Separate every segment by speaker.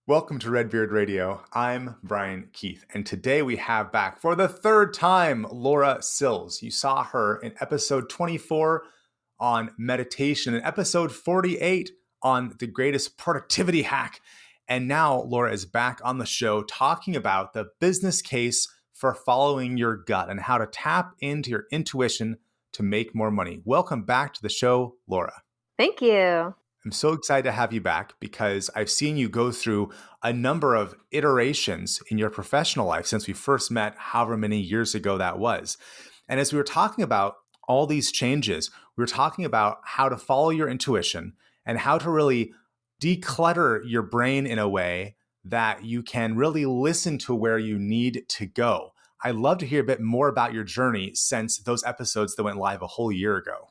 Speaker 1: Welcome to Redbeard Radio. I'm Brian Keith, and today we have back for the third time Laura Sills. You saw her in episode 24 on meditation and episode 48 on the greatest productivity hack. And now Laura is back on the show talking about the business case for following your gut and how to tap into your intuition to make more money. Welcome back to the show, Laura.
Speaker 2: Thank you.
Speaker 1: I'm so excited to have you back because I've seen you go through a number of iterations in your professional life since we first met, however many years ago that was. And as we were talking about all these changes, we were talking about how to follow your intuition and how to really declutter your brain in a way that you can really listen to where you need to go. I'd love to hear a bit more about your journey since those episodes that went live a whole year ago.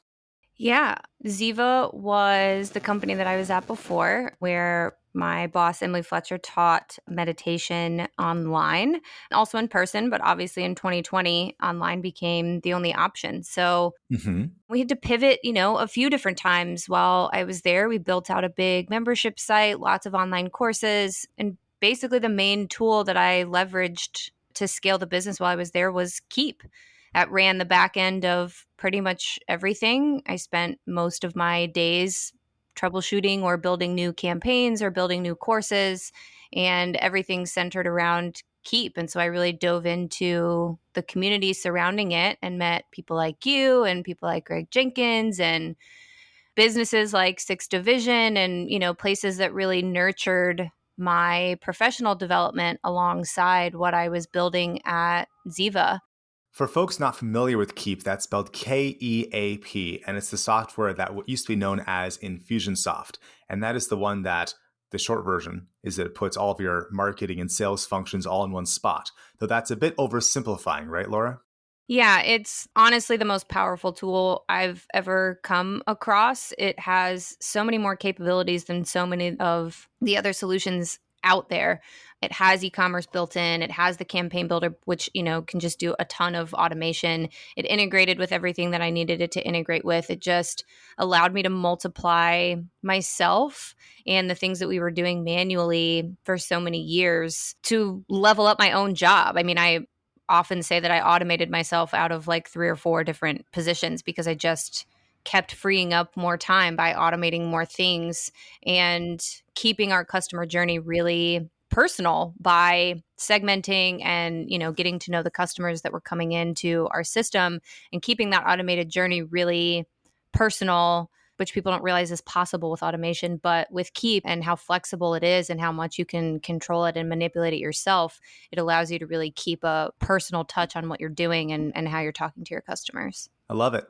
Speaker 2: Yeah, Ziva was the company that I was at before, where my boss, Emily Fletcher, taught meditation online, also in person, but obviously in 2020, online became the only option. So we had to pivot, a few different times while I was there. We built out a big membership site, lots of online courses, and basically the main tool that I leveraged to scale the business while I was there was Keap. That ran the back end of pretty much everything. I spent most of my days troubleshooting or building new campaigns or building new courses, and everything centered around Keap. And so I really dove into the community surrounding it and met people like you and people like Greg Jenkins and businesses like Sixth Division and, places that really nurtured my professional development alongside what I was building at Ziva.
Speaker 1: For folks not familiar with Keap, that's spelled Keap, and it's the software that used to be known as Infusionsoft. And that is the one that, the short version, is that it puts all of your marketing and sales functions all in one spot. Though that's a bit oversimplifying, right, Laura?
Speaker 2: Yeah, it's honestly the most powerful tool I've ever come across. It has so many more capabilities than so many of the other solutions out there. It has e-commerce built in. It has the campaign builder, which, can just do a ton of automation. It integrated with everything that I needed it to integrate with. It just allowed me to multiply myself and the things that we were doing manually for so many years to level up my own job. I mean, I often say that I automated myself out of like 3 or 4 different positions because I just kept freeing up more time by automating more things and keeping our customer journey really personal by segmenting and, getting to know the customers that were coming into our system and keeping that automated journey really personal, which people don't realize is possible with automation. But with Keap and how flexible it is and how much you can control it and manipulate it yourself, it allows you to really keep a personal touch on what you're doing and how you're talking to your customers.
Speaker 1: I love it.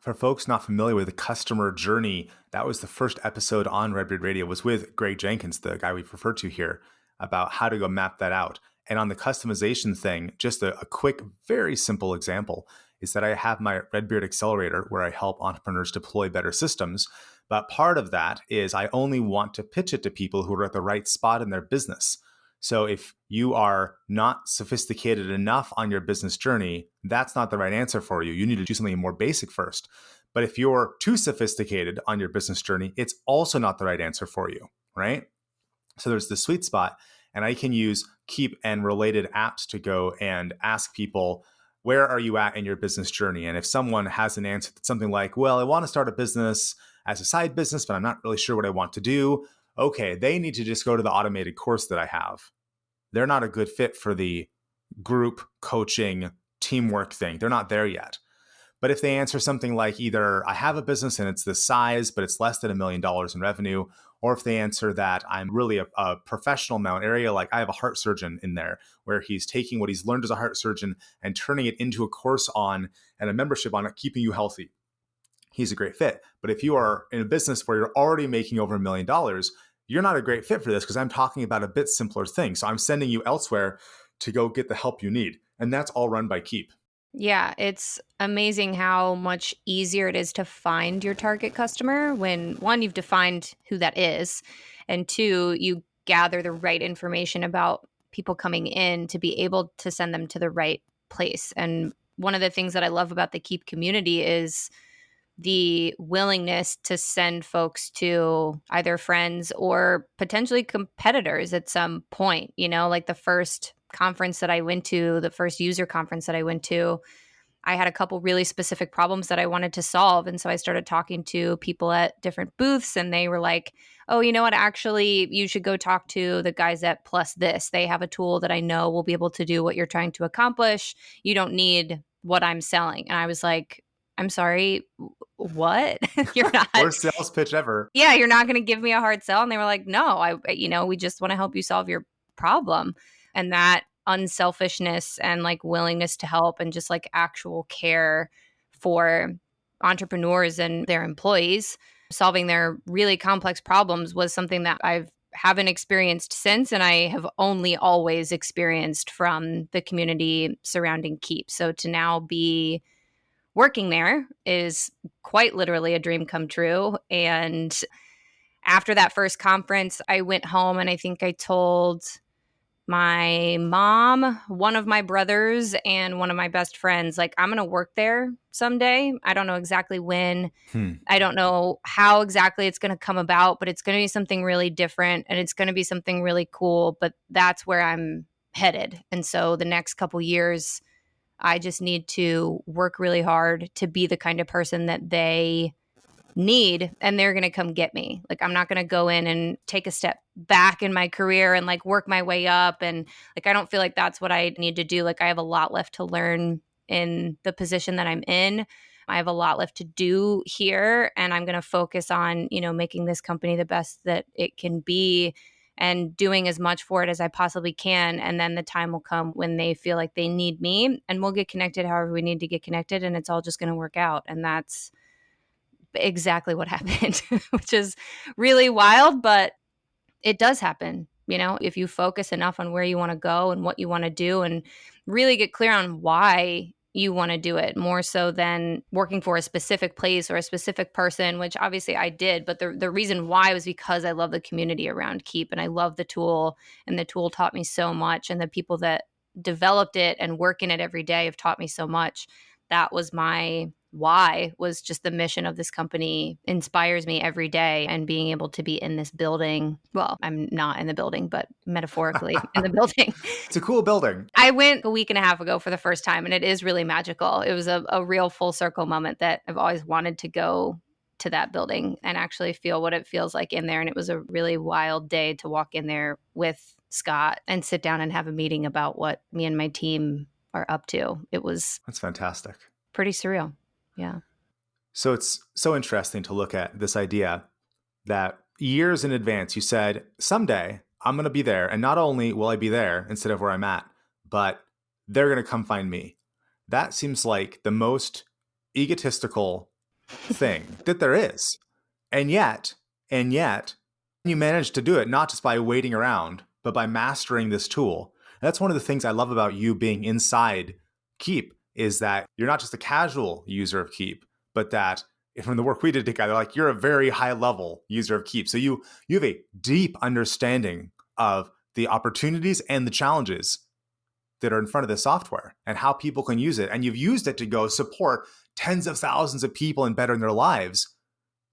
Speaker 1: For folks not familiar with the customer journey, that was the first episode on Redbeard Radio was with Greg Jenkins, the guy we've referred to here, about how to go map that out. And on the customization thing, just a quick, very simple example is that I have my Redbeard Accelerator where I help entrepreneurs deploy better systems. But part of that is I only want to pitch it to people who are at the right spot in their business. So if you are not sophisticated enough on your business journey, that's not the right answer for you. You need to do something more basic first. But if you're too sophisticated on your business journey, it's also not the right answer for you, right? So there's the sweet spot, and I can use Keap and related apps to go and ask people, where are you at in your business journey? And if someone has an answer that's something like, well, I want to start a business as a side business, but I'm not really sure what I want to do. Okay, they need to just go to the automated course that I have. They're not a good fit for the group coaching teamwork thing. They're not there yet. But if they answer something like either I have a business and it's this size, but it's less than $1 million in revenue, or if they answer that I'm really a professional in my own area, like I have a heart surgeon in there where he's taking what he's learned as a heart surgeon and turning it into a course on and a membership on it, keeping you healthy. He's a great fit. But if you are in a business where you're already making over $1 million, you're not a great fit for this because I'm talking about a bit simpler thing. So I'm sending you elsewhere to go get the help you need. And that's all run by Keap.
Speaker 2: Yeah, it's amazing how much easier it is to find your target customer when, one, you've defined who that is, and two, you gather the right information about people coming in to be able to send them to the right place. And one of the things that I love about the Keap community is the willingness to send folks to either friends or potentially competitors at some point. Like the first conference that I went to, the first user conference that I went to, I had a couple really specific problems that I wanted to solve. And so I started talking to people at different booths, and they were like, oh, you know what? Actually, you should go talk to the guys at Plus This. They have a tool that I know will be able to do what you're trying to accomplish. You don't need what I'm selling. And I was like, I'm sorry, what? You're not,
Speaker 1: Worst sales pitch ever.
Speaker 2: yeah, you're not going to give me a hard sell. And they were like, no, we just want to help you solve your problem. And that unselfishness and like willingness to help and just like actual care for entrepreneurs and their employees solving their really complex problems was something that haven't experienced since, and I have only always experienced from the community surrounding Keap. So to now be working there is quite literally a dream come true. And after that first conference, I went home and I think I told my mom, one of my brothers, and one of my best friends, like, I'm going to work there someday. I don't know exactly when.
Speaker 1: Hmm.
Speaker 2: I don't know how exactly it's going to come about, but it's going to be something really different and it's going to be something really cool. But that's where I'm headed. And so the next couple years, I just need to work really hard to be the kind of person that they need, and they're going to come get me. Like, I'm not going to go in and take a step back in my career and like work my way up. And like, I don't feel like that's what I need to do. Like, I have a lot left to learn in the position that I'm in. I have a lot left to do here, and I'm going to focus on, making this company the best that it can be and doing as much for it as I possibly can. And then the time will come when they feel like they need me, and we'll get connected however we need to get connected. And it's all just going to work out. And that's exactly what happened, which is really wild, but it does happen. If you focus enough on where you want to go and what you want to do and really get clear on why you want to do it more so than working for a specific place or a specific person, which obviously I did. But the reason why was because I love the community around Keap and I love the tool, and the tool taught me so much, and the people that developed it and work in it every day have taught me so much. That was my why, was just the mission of this company inspires me every day, and being able to be in this building. Well, I'm not in the building, but metaphorically in the building.
Speaker 1: It's a cool building.
Speaker 2: I went a week and a half ago for the first time, and it is really magical. It was a real full circle moment that I've always wanted to go to that building and actually feel what it feels like in there. And it was a really wild day to walk in there with Scott and sit down and have a meeting about what me and my team are up to. It was
Speaker 1: That's fantastic.
Speaker 2: pretty surreal. Yeah.
Speaker 1: So it's so interesting to look at this idea that years in advance you said, someday I'm going to be there. And not only will I be there instead of where I'm at, but they're going to come find me. That seems like the most egotistical thing that there is. And yet, you managed to do it not just by waiting around, but by mastering this tool. And that's one of the things I love about you being inside Keap, is that you're not just a casual user of Keap, but that from the work we did together, like, you're a very high level user of Keap. So you have a deep understanding of the opportunities and the challenges that are in front of the software and how people can use it. And you've used it to go support tens of thousands of people and bettering their lives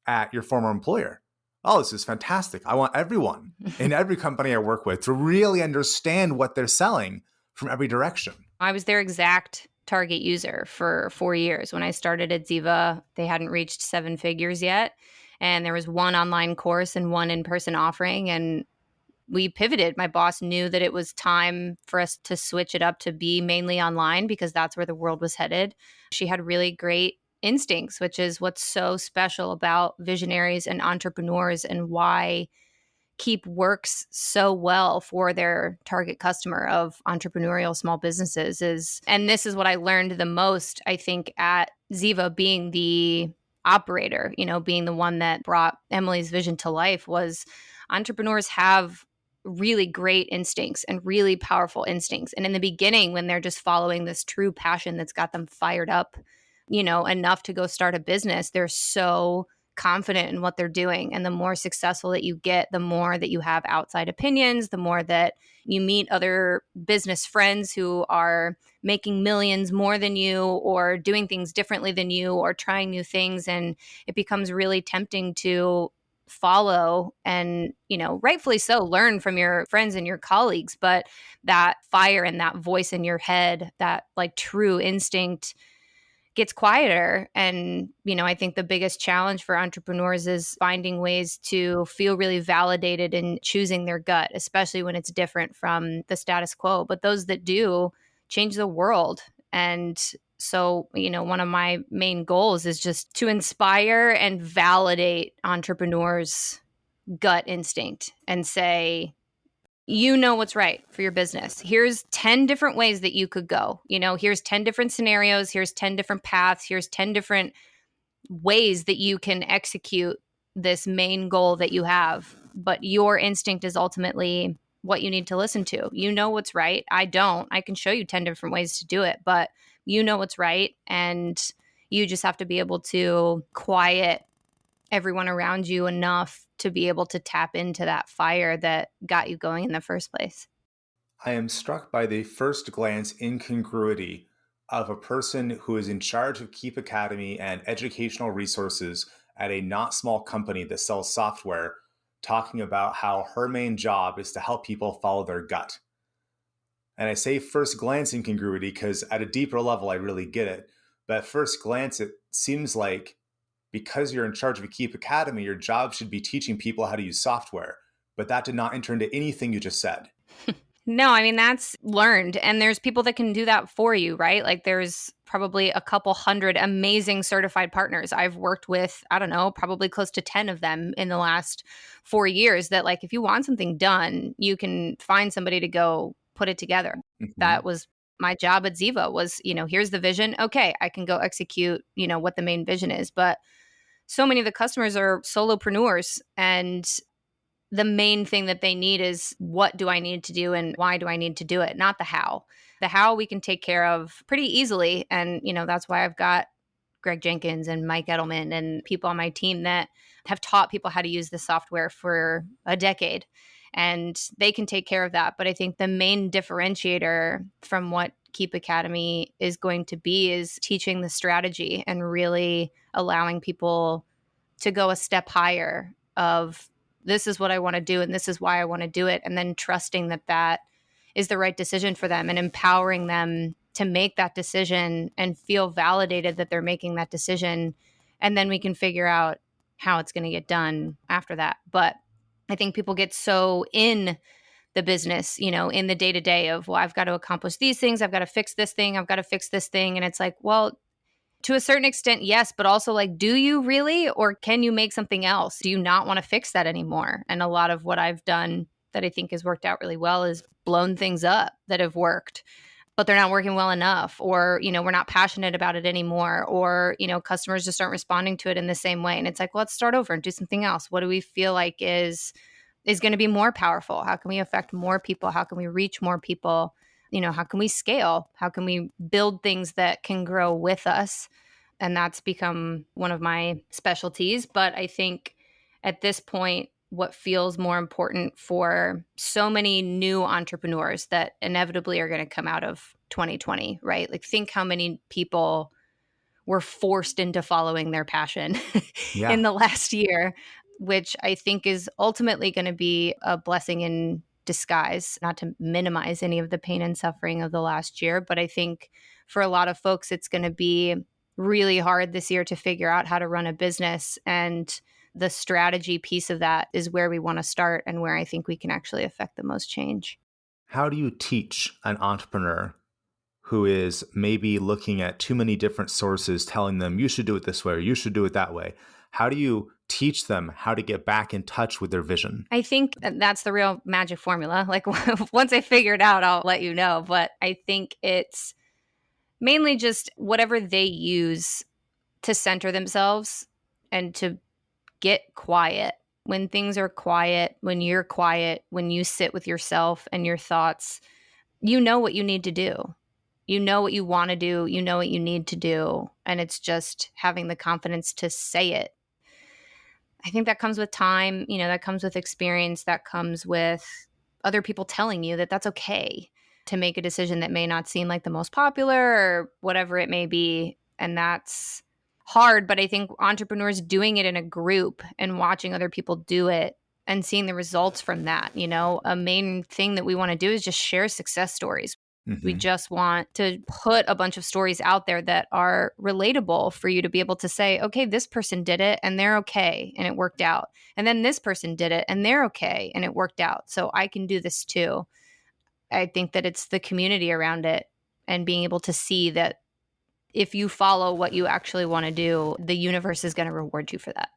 Speaker 1: at your former employer. Oh, this is fantastic. I want everyone in every company I work with to really understand what they're selling from every direction.
Speaker 2: I was their exact target user for 4 years. When I started at Ziva, they hadn't reached 7 figures yet. And there was one online course and one in-person offering. And we pivoted. My boss knew that it was time for us to switch it up to be mainly online, because that's where the world was headed. She had really great instincts, which is what's so special about visionaries and entrepreneurs, and why Keap works so well for their target customer of entrepreneurial small businesses. And this is what I learned the most, I think, at Ziva, being the operator, being the one that brought Emily's vision to life, was entrepreneurs have really great instincts and really powerful instincts. And in the beginning, when they're just following this true passion that's got them fired up, enough to go start a business, they're so confident in what they're doing. And the more successful that you get, the more that you have outside opinions, the more that you meet other business friends who are making millions more than you or doing things differently than you or trying new things. And it becomes really tempting to follow and, rightfully so, learn from your friends and your colleagues. But that fire and that voice in your head, that like true instinct, gets quieter. And, I think the biggest challenge for entrepreneurs is finding ways to feel really validated in choosing their gut, especially when it's different from the status quo. But those that do change the world. And so, one of my main goals is just to inspire and validate entrepreneurs' gut instinct and say, what's right for your business. Here's 10 different ways that you could go. Here's 10 different scenarios. Here's 10 different paths. Here's 10 different ways that you can execute this main goal that you have. But your instinct is ultimately what you need to listen to. You know what's right. I don't. I can show you 10 different ways to do it, but you know what's right. And you just have to be able to quiet everyone around you enough to be able to tap into that fire that got you going in the first place.
Speaker 1: I am struck by the first glance incongruity of a person who is in charge of Keap Academy and educational resources at a not small company that sells software, talking about how her main job is to help people follow their gut. And I say first glance incongruity because at a deeper level, I really get it. But at first glance, it seems like because you're in charge of a Keap Academy, your job should be teaching people how to use software. But that did not enter into anything you just said.
Speaker 2: No, I mean, that's learned. And there's people that can do that for you, right? Like there's probably a couple hundred amazing certified partners. I've worked with, I don't know, probably close to 10 of them in the last 4 years that like, if you want something done, you can find somebody to go put it together.
Speaker 1: Mhm.
Speaker 2: That was my job at Ziva was, here's the vision. Okay, I can go execute, what the main vision is. But so many of the customers are solopreneurs and the main thing that they need is what do I need to do and why do I need to do it, not the how. The how we can take care of pretty easily. And, that's why I've got Greg Jenkins and Mike Edelman and people on my team that have taught people how to use the software for a decade. And they can take care of that. But I think the main differentiator from what Keap Academy is going to be is teaching the strategy and really allowing people to go a step higher of this is what I want to do and this is why I want to do it, and then trusting that that is the right decision for them and empowering them to make that decision and feel validated that they're making that decision, and then we can figure out how it's going to get done after that. But I think people get so in the business, in the day to day of, well, I've got to accomplish these things, I've got to fix this thing, I've got to fix this thing, and it's like, well, to a certain extent, yes, but also like, do you really, or can you make something else? Do you not want to fix that anymore? And a lot of what I've done that I think has worked out really well is blown things up that have worked, but they're not working well enough, or, we're not passionate about it anymore, or, customers just aren't responding to it in the same way. And it's like, well, let's start over and do something else. What do we feel like is going to be more powerful? How can we affect more people? How can we reach more people? How can we scale? How can we build things that can grow with us? And that's become one of my specialties. But I think at this point, what feels more important for so many new entrepreneurs that inevitably are going to come out of 2020, right? Like, think how many people were forced into following their passion
Speaker 1: Yeah.
Speaker 2: in the last year, which I think is ultimately going to be a blessing in disguise, not to minimize any of the pain and suffering of the last year. But I think for a lot of folks, it's going to be really hard this year to figure out how to run a business. And the strategy piece of that is where we want to start and where I think we can actually affect the most change.
Speaker 1: How do you teach an entrepreneur who is maybe looking at too many different sources telling them you should do it this way or you should do it that way? How do you teach them how to get back in touch with their vision?
Speaker 2: I think that's the real magic formula. Like, once I figure it out, I'll let you know. But I think it's mainly just whatever they use to center themselves and to get quiet. When things are quiet, when you're quiet, when you sit with yourself and your thoughts, you know what you need to do. You know what you want to do. You know what you need to do. And it's just having the confidence to say it. I think that comes with time, that comes with experience, that comes with other people telling you that that's okay to make a decision that may not seem like the most popular or whatever it may be. And that's hard. But I think entrepreneurs doing it in a group and watching other people do it and seeing the results from that, a main thing that we want to do is just share success stories. We
Speaker 1: Hmm.
Speaker 2: just want to put a bunch of stories out there that are relatable for you to be able to say, okay, this person did it and they're okay and it worked out. And then this person did it and they're okay and it worked out. So I can do this too. I think that it's the community around it and being able to see that if you follow what you actually want to do, the universe is going to reward you for that.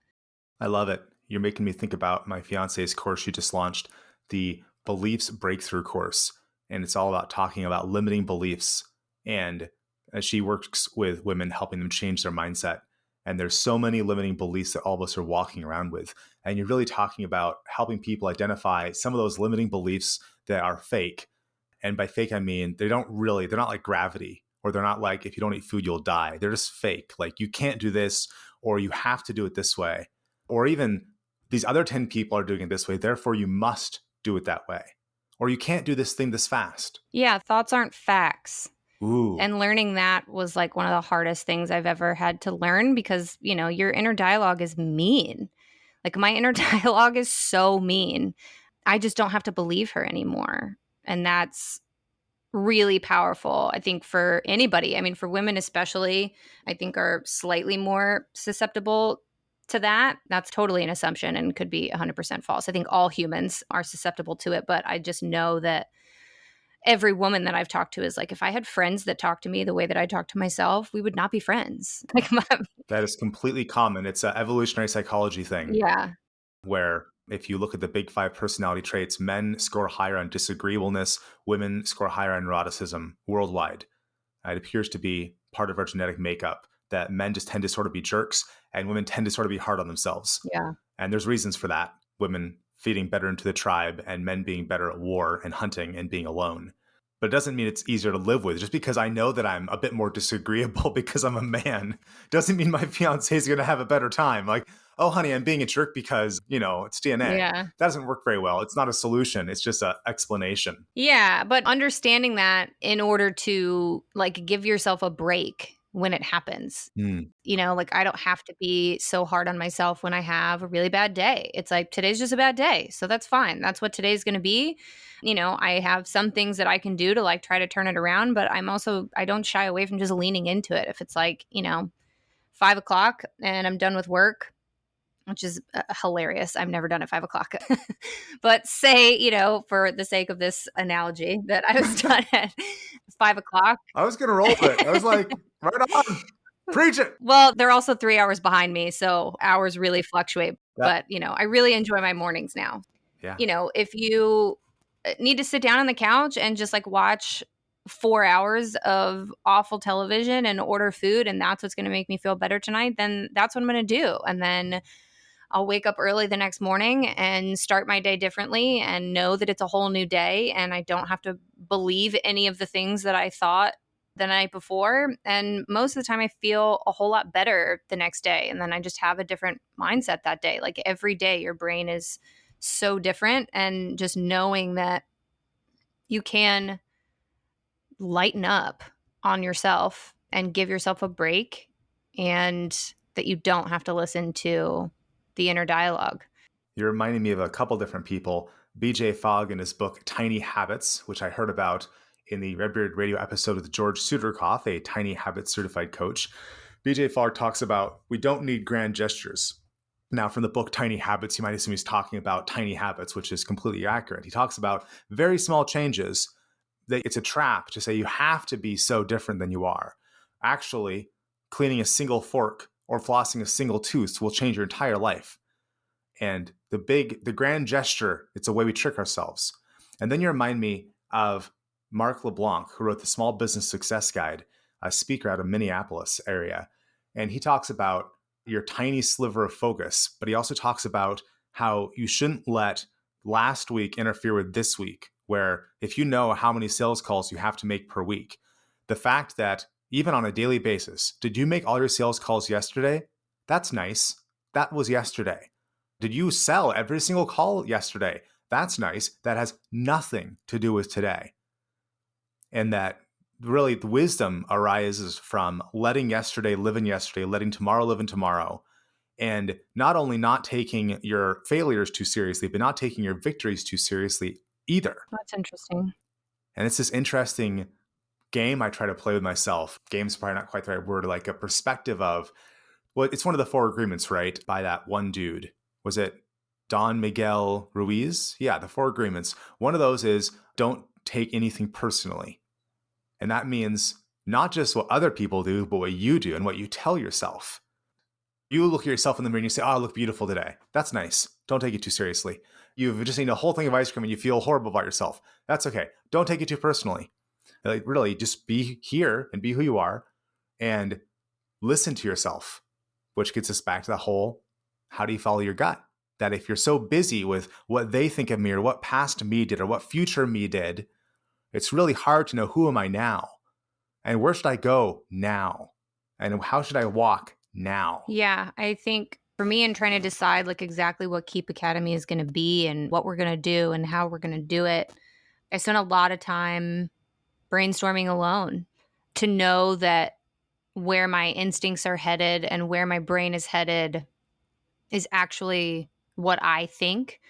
Speaker 1: I love it. You're making me think about my fiance's course she just launched, the Beliefs Breakthrough course. And it's all about talking about limiting beliefs. And as she works with women, helping them change their mindset. And there's so many limiting beliefs that all of us are walking around with. And you're really talking about helping people identify some of those limiting beliefs that are fake. And by fake, I mean, they're not like gravity, or they're not like, if you don't eat food, you'll die. They're just fake. Like, you can't do this, or you have to do it this way, or even these other 10 people are doing it this way, therefore you must do it that way, or you can't do this thing this fast.
Speaker 2: Yeah, thoughts aren't facts.
Speaker 1: Ooh,
Speaker 2: And learning that was like one of the hardest things I've ever had to learn because, your inner dialogue is mean. Like my inner dialogue is so mean. I just don't have to believe her anymore. And that's really powerful, I think, for anybody. I mean, for women especially, I think are slightly more susceptible to that. That's totally an assumption and could be 100% false. I think all humans are susceptible to it, but I just know that every woman that I've talked to is like, if I had friends that talked to me the way that I talk to myself, we would not be friends. Like,
Speaker 1: that is completely common. It's an evolutionary psychology thing,
Speaker 2: yeah,
Speaker 1: where if you look at the big five personality traits, men score higher on disagreeableness, women score higher on neuroticism worldwide. It appears to be part of our genetic makeup that men just tend to sort of be jerks and women tend to sort of be hard on themselves.
Speaker 2: yeah,
Speaker 1: And there's reasons for that. Women feeding better into the tribe and men being better at war and hunting and being alone. But it doesn't mean it's easier to live with. Just because I know that I'm a bit more disagreeable because I'm a man doesn't mean my fiance is going to have a better time. Like, oh, honey, I'm being a jerk because, it's DNA.
Speaker 2: yeah.
Speaker 1: That doesn't work very well. It's not a solution. It's just an explanation.
Speaker 2: Yeah, but understanding that in order to like give yourself a break when it happens.
Speaker 1: Mm.
Speaker 2: Like I don't have to be so hard on myself when I have a really bad day. It's like today's just a bad day. So that's fine. That's what today's going to be. I have some things that I can do to like try to turn it around, but I don't shy away from just leaning into it. If it's like, 5 o'clock and I'm done with work, which is hilarious. I've never done at 5 o'clock. But say, for the sake of this analogy, that I was done at 5 o'clock.
Speaker 1: I was going to roll with it. I was like, right on. Preach it.
Speaker 2: Well, they're also 3 hours behind me. So hours really fluctuate.
Speaker 1: That,
Speaker 2: But, I really enjoy my mornings now.
Speaker 1: yeah.
Speaker 2: If you need to sit down on the couch and just like watch 4 hours of awful television and order food, and that's what's going to make me feel better tonight, then that's what I'm going to do. And then I'll wake up early the next morning and start my day differently and know that it's a whole new day and I don't have to believe any of the things that I thought the night before. And most of the time, I feel a whole lot better the next day. And then I just have a different mindset that day. Like every day, your brain is so different. And just knowing that you can lighten up on yourself and give yourself a break and that you don't have to listen to the inner dialogue.
Speaker 1: You're reminding me of a couple different people. BJ Fogg in his book Tiny Habits, which I heard about in the Redbeard Radio episode with George Suderkoff, a Tiny Habits certified coach. BJ Fogg talks about we don't need grand gestures. Now, from the book Tiny Habits, you might assume he's talking about tiny habits, which is completely accurate. He talks about very small changes. That it's a trap to say you have to be so different than you are. Actually, cleaning a single fork or flossing a single tooth will change your entire life. And the grand gesture, it's a way we trick ourselves. And then you remind me of Mark LeBlanc, who wrote the Small Business Success Guide, a speaker out of Minneapolis area. And he talks about your tiny sliver of focus, but he also talks about how you shouldn't let last week interfere with this week, where if you know how many sales calls you have to make per week, the fact that even on a daily basis, did you make all your sales calls yesterday? That's nice. That was yesterday. Did you sell every single call yesterday? That's nice. That has nothing to do with today. And that really the wisdom arises from letting yesterday live in yesterday, letting tomorrow live in tomorrow, and not only not taking your failures too seriously, but not taking your victories too seriously either.
Speaker 2: That's interesting.
Speaker 1: And it's this interesting game I try to play with myself. Game's probably not quite the right word, like a perspective of, well, it's one of the four agreements, right? By that one dude. Was it Don Miguel Ruiz? Yeah, the four agreements. One of those is don't take anything personally. And that means not just what other people do, but what you do and what you tell yourself. You look at yourself in the mirror and you say, oh, I look beautiful today. That's nice. Don't take it too seriously. You've just eaten a whole thing of ice cream and you feel horrible about yourself. That's okay. Don't take it too personally. Like, really, just be here and be who you are and listen to yourself, which gets us back to the whole how do you follow your gut? That if you're so busy with what they think of me or what past me did or what future me did, it's really hard to know who am I now and where should I go now and how should I walk now?
Speaker 2: Yeah, I think for me in trying to decide like exactly what Keap Academy is going to be and what we're going to do and how we're going to do it, I spent a lot of time brainstorming alone to know that where my instincts are headed and where my brain is headed is actually what I think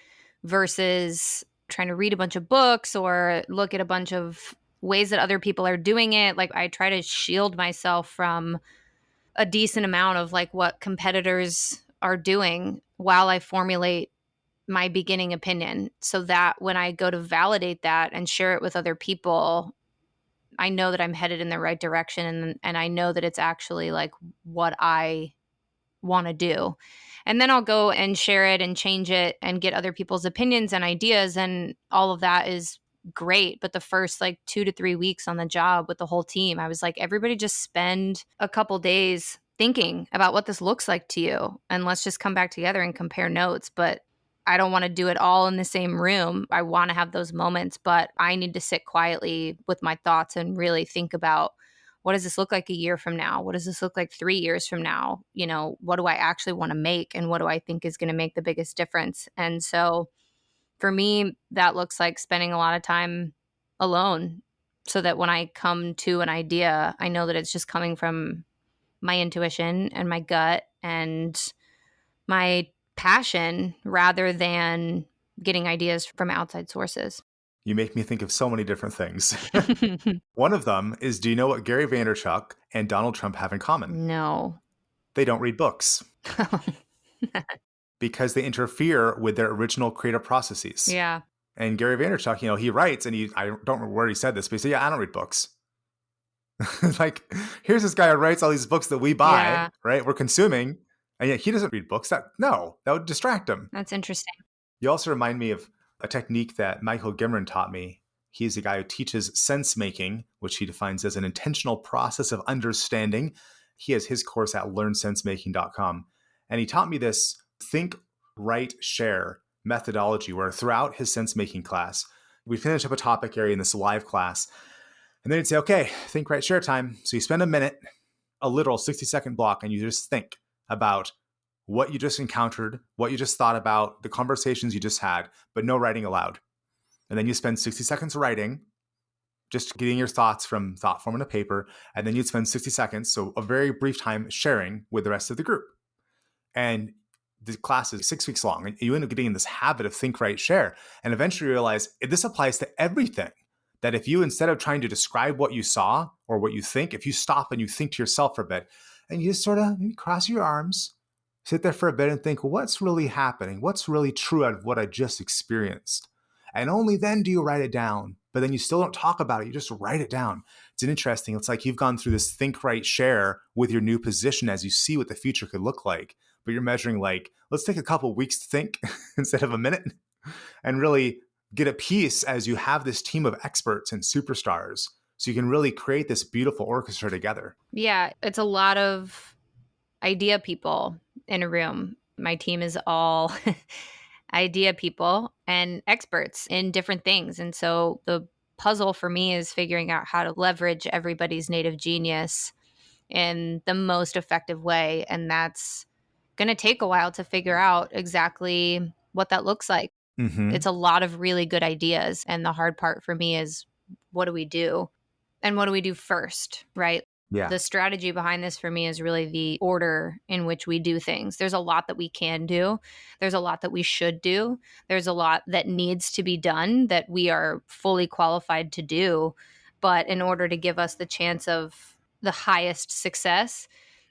Speaker 2: versus trying to read a bunch of books or look at a bunch of ways that other people are doing it. Like I try to shield myself from a decent amount of like what competitors are doing while I formulate my beginning opinion so that when I go to validate that and share it with other people, I know that I'm headed in the right direction and I know that it's actually like what I want to do. And then I'll go and share it and change it and get other people's opinions and ideas. And all of that is great. But the first like 2 to 3 weeks on the job with the whole team, I was like, everybody just spend a couple days thinking about what this looks like to you. And let's just come back together and compare notes. But I don't want to do it all in the same room. I want to have those moments, but I need to sit quietly with my thoughts and really think about what does this look like a year from now? What does this look like 3 years from now? You know, what do I actually want to make? And what do I think is going to make the biggest difference? And so for me, that looks like spending a lot of time alone so that when I come to an idea, I know that it's just coming from my intuition and my gut and my passion rather than getting ideas from outside sources.
Speaker 1: You make me think of so many different things. One of them is, do you know what Gary Vaynerchuk and Donald Trump have in common?
Speaker 2: No.
Speaker 1: They don't read books because they interfere with their original creative processes.
Speaker 2: Yeah.
Speaker 1: And Gary Vaynerchuk, he writes, and I don't remember where he said this, but he said, yeah, I don't read books. Like, here's this guy who writes all these books that we buy,
Speaker 2: Yeah.
Speaker 1: right? We're consuming, and yet he doesn't read books. That would distract him.
Speaker 2: That's interesting.
Speaker 1: You also remind me of a technique that Michael Gimron taught me. He's the guy who teaches sense making, which he defines as an intentional process of understanding. He has his course at learnsensemaking.com. And he taught me this think, write, share methodology where throughout his sense making class, we finish up a topic area in this live class. And then he'd say, okay, think, write, share time. So you spend a minute, a literal 60-second block, and you just think about what you just encountered, what you just thought about, the conversations you just had, but no writing aloud. And then you spend 60 seconds writing, just getting your thoughts from thought form into paper. And then you'd spend 60 seconds, so a very brief time, sharing with the rest of the group. And the class is 6 weeks long, and you end up getting in this habit of think, write, share. And eventually you realize this applies to everything. That if you, instead of trying to describe what you saw or what you think, if you stop and you think to yourself for a bit, and you just sort of cross your arms, sit there for a bit and think, well, what's really happening? What's really true out of what I just experienced? And only then do you write it down. But then you still don't talk about it. You just write it down. It's interesting. It's like you've gone through this think, write, share with your new position as you see what the future could look like. But you're measuring like, let's take a couple weeks to think instead of a minute and really get at peace as you have this team of experts and superstars. So you can really create this beautiful orchestra together.
Speaker 2: Yeah, it's a lot of idea people in a room. My team is all idea people and experts in different things. And so the puzzle for me is figuring out how to leverage everybody's native genius in the most effective way. And that's going to take a while to figure out exactly what that looks like. It's
Speaker 1: Hmm.
Speaker 2: a lot of really good ideas. And the hard part for me is, what do we do? And what do we do first, right?
Speaker 1: Yeah.
Speaker 2: The strategy behind this for me is really the order in which we do things. There's a lot that we can do. There's a lot that we should do. There's a lot that needs to be done that we are fully qualified to do. But in order to give us the chance of the highest success,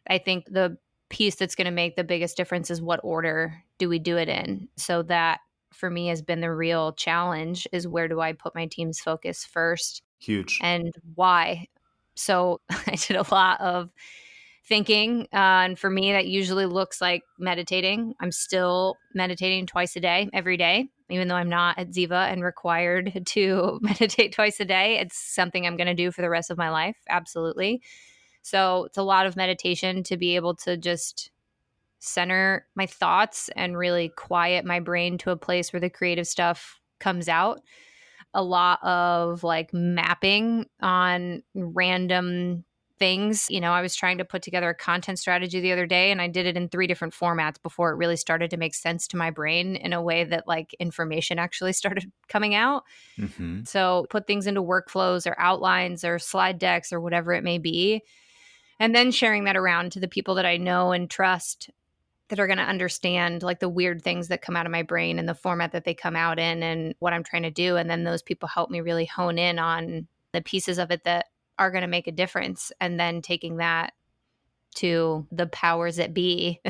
Speaker 2: I think the piece that's going to make the biggest difference is what order do we do it in. So that for me has been the real challenge, is where do I put my team's focus first
Speaker 1: Huge.
Speaker 2: and why. So I did a lot of thinking. And for me, that usually looks like meditating. I'm still meditating twice a day, every day, even though I'm not at Ziva and required to meditate twice a day. It's something I'm going to do for the rest of my life. Absolutely. So it's a lot of meditation to be able to just center my thoughts and really quiet my brain to a place where the creative stuff comes out. A lot of like mapping on random things. I was trying to put together a content strategy the other day, and I did it in 3 different formats before it really started to make sense to my brain in a way that like information actually started coming out.
Speaker 1: Hmm.
Speaker 2: So put things into workflows or outlines or slide decks or whatever it may be, and then sharing that around to the people that I know and trust, that are going to understand like the weird things that come out of my brain and the format that they come out in and what I'm trying to do. And then those people help me really hone in on the pieces of it that are going to make a difference. And then taking that to the powers that be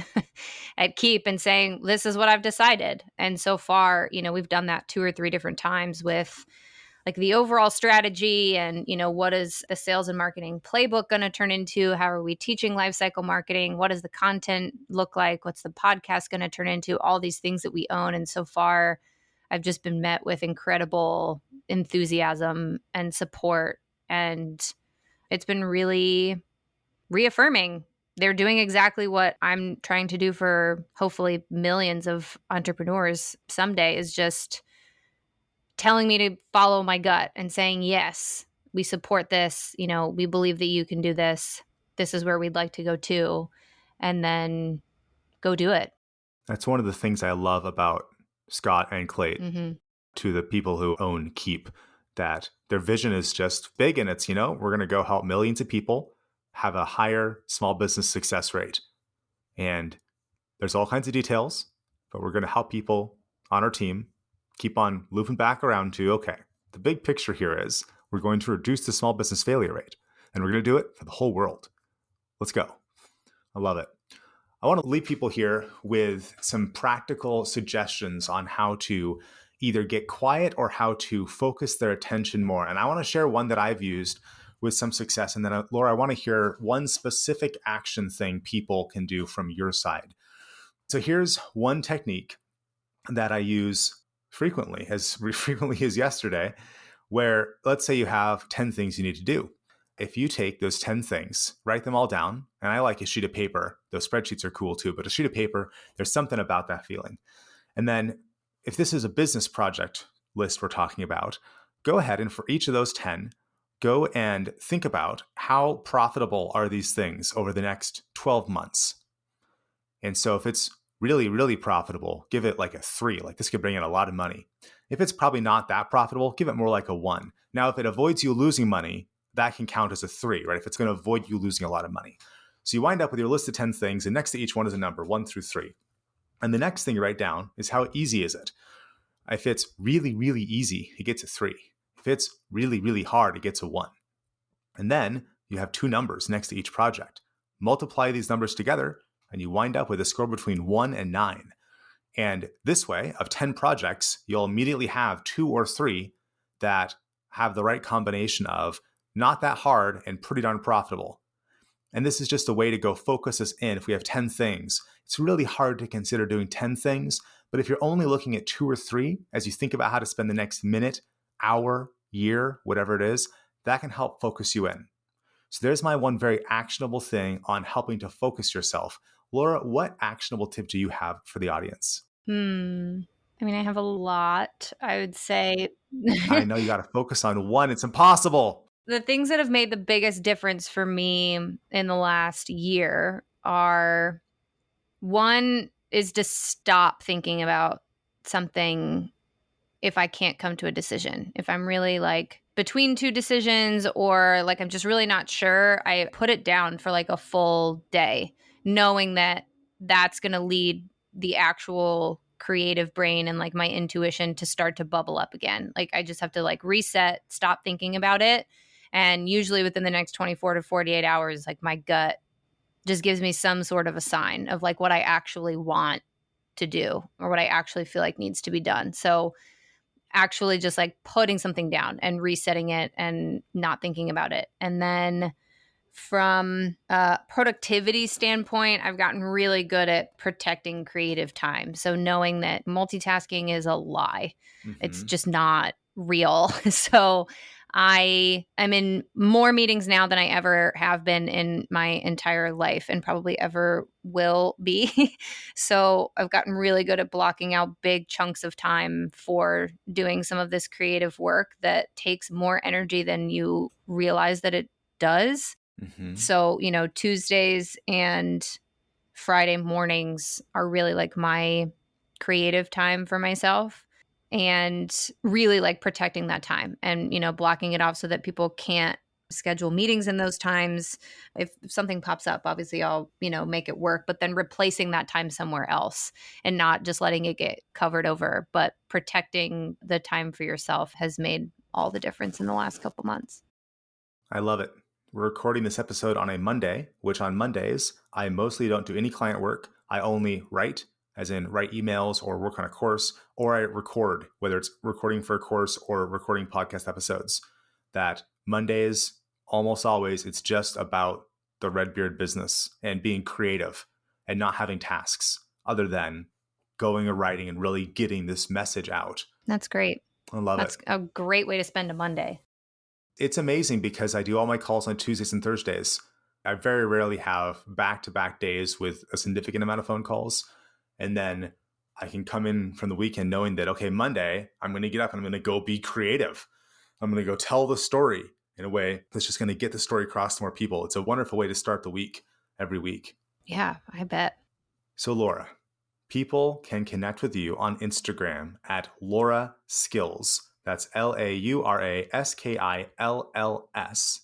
Speaker 2: at Keap and saying, this is what I've decided. And so far, we've done that 2 or 3 different times with like the overall strategy and what is the sales and marketing playbook going to turn into, how are we teaching lifecycle marketing, what does the content look like, what's the podcast going to turn into, all these things that we own. And so far I've just been met with incredible enthusiasm and support, and it's been really reaffirming they're doing exactly what I'm trying to do for hopefully millions of entrepreneurs someday, is just telling me to follow my gut and saying, yes, we support this. We believe that you can do this. This is where we'd like to go to. And then go do it.
Speaker 1: That's one of the things I love about Scott and Clayt,
Speaker 2: Hmm.
Speaker 1: to the people who own Keap, that their vision is just big, and it's, we're going to go help millions of people have a higher small business success rate. And there's all kinds of details, but we're going to help people on our team keep on looping back around to, okay, the big picture here is we're going to reduce the small business failure rate, and we're going to do it for the whole world. Let's go. I love it. I want to leave people here with some practical suggestions on how to either get quiet or how to focus their attention more. And I want to share one that I've used with some success. And then, Laura, I want to hear one specific action thing people can do from your side. So here's one technique that I use frequently, as frequently as yesterday, where let's say you have 10 things you need to do. If you take those 10 things, write them all down, and I like a sheet of paper. Those spreadsheets are cool too, but a sheet of paper, there's something about that feeling. And then if this is a business project list we're talking about, go ahead and for each of those 10, go and think about how profitable are these things over the next 12 months. And so if it's really, really profitable, give it like a 3. Like this could bring in a lot of money. If it's probably not that profitable, give it more like a 1. Now, if it avoids you losing money, that can count as a 3, right? If it's going to avoid you losing a lot of money. So you wind up with your list of 10 things, and next to each one is a number, 1 through 3. And the next thing you write down is how easy is it? If it's really, really easy, it gets a 3. If it's really, really hard, it gets a 1. And then you have 2 numbers next to each project. Multiply these numbers together, and you wind up with a score between 1 and 9. And this way, of 10 projects, you'll immediately have 2 or 3 that have the right combination of not that hard and pretty darn profitable. And this is just a way to go focus us in. If we have 10 things, it's really hard to consider doing 10 things. But if you're only looking at 2 or 3 as you think about how to spend the next minute, hour, year, whatever it is, that can help focus you in. So there's my one very actionable thing on helping to focus yourself. Laura, what actionable tip do you have for the audience?
Speaker 2: I mean, I have a lot, I would say.
Speaker 1: I know you got to focus on one. It's impossible.
Speaker 2: The things that have made the biggest difference for me in the last year are One is to stop thinking about something if I can't come to a decision. If I'm really like between two decisions or like I'm just really not sure, I put it down for like a full day, knowing that that's going to lead the actual creative brain and like my intuition to start to bubble up again. Like I just have to like reset, stop thinking about it. And usually within the next 24 to 48 hours, like my gut just gives me some sort of a sign of like what I actually want to do or what I actually feel like needs to be done. So actually just like putting something down and resetting it and not thinking about it. And then from a productivity standpoint, I've gotten really good at protecting creative time. So knowing that multitasking is a lie, it's
Speaker 1: Hmm.
Speaker 2: just not real. So I am in more meetings now than I ever have been in my entire life and probably ever will be. So I've gotten really good at blocking out big chunks of time for doing some of this creative work that takes more energy than you realize that it does.
Speaker 1: Hmm.
Speaker 2: So, Tuesdays and Friday mornings are really like my creative time for myself and really like protecting that time and, blocking it off so that people can't schedule meetings in those times. If something pops up, obviously I'll, make it work, but then replacing that time somewhere else and not just letting it get covered over, but protecting the time for yourself has made all the difference in the last couple months.
Speaker 1: I love it. We're recording this episode on a Monday, which on Mondays, I mostly don't do any client work. I only write, as in write emails or work on a course, or I record, whether it's recording for a course or recording podcast episodes. That Mondays, almost always, it's just about the Redbeard business and being creative and not having tasks other than going and writing and really getting this message out.
Speaker 2: That's great.
Speaker 1: I love it.
Speaker 2: That's a great way to spend a Monday.
Speaker 1: It's amazing because I do all my calls on Tuesdays and Thursdays. I very rarely have back to back days with a significant amount of phone calls. And then I can come in from the weekend knowing that, okay, Monday, I'm going to get up and I'm going to go be creative. I'm going to go tell the story in a way that's just going to get the story across to more people. It's a wonderful way to start the week every week.
Speaker 2: Yeah, I bet.
Speaker 1: So, Laura, people can connect with you on Instagram at Laura Skills. That's LauraSkills.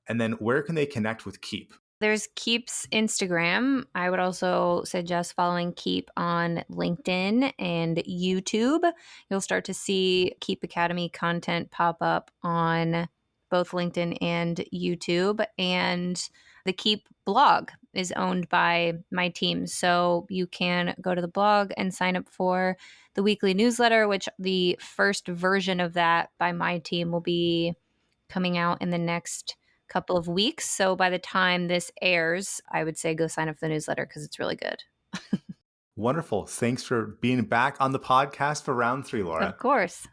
Speaker 1: And then where can they connect with Keap?
Speaker 2: There's Keap's Instagram. I would also suggest following Keap on LinkedIn and YouTube. You'll start to see Keap Academy content pop up on both LinkedIn and YouTube. And the Keap blog is owned by my team. So you can go to the blog and sign up for the weekly newsletter, which the first version of that by my team will be coming out in the next couple of weeks. So by the time this airs, I would say go sign up for the newsletter because it's really good.
Speaker 1: Wonderful. Thanks for being back on the podcast for round 3,
Speaker 2: Of
Speaker 1: Laura.
Speaker 2: course.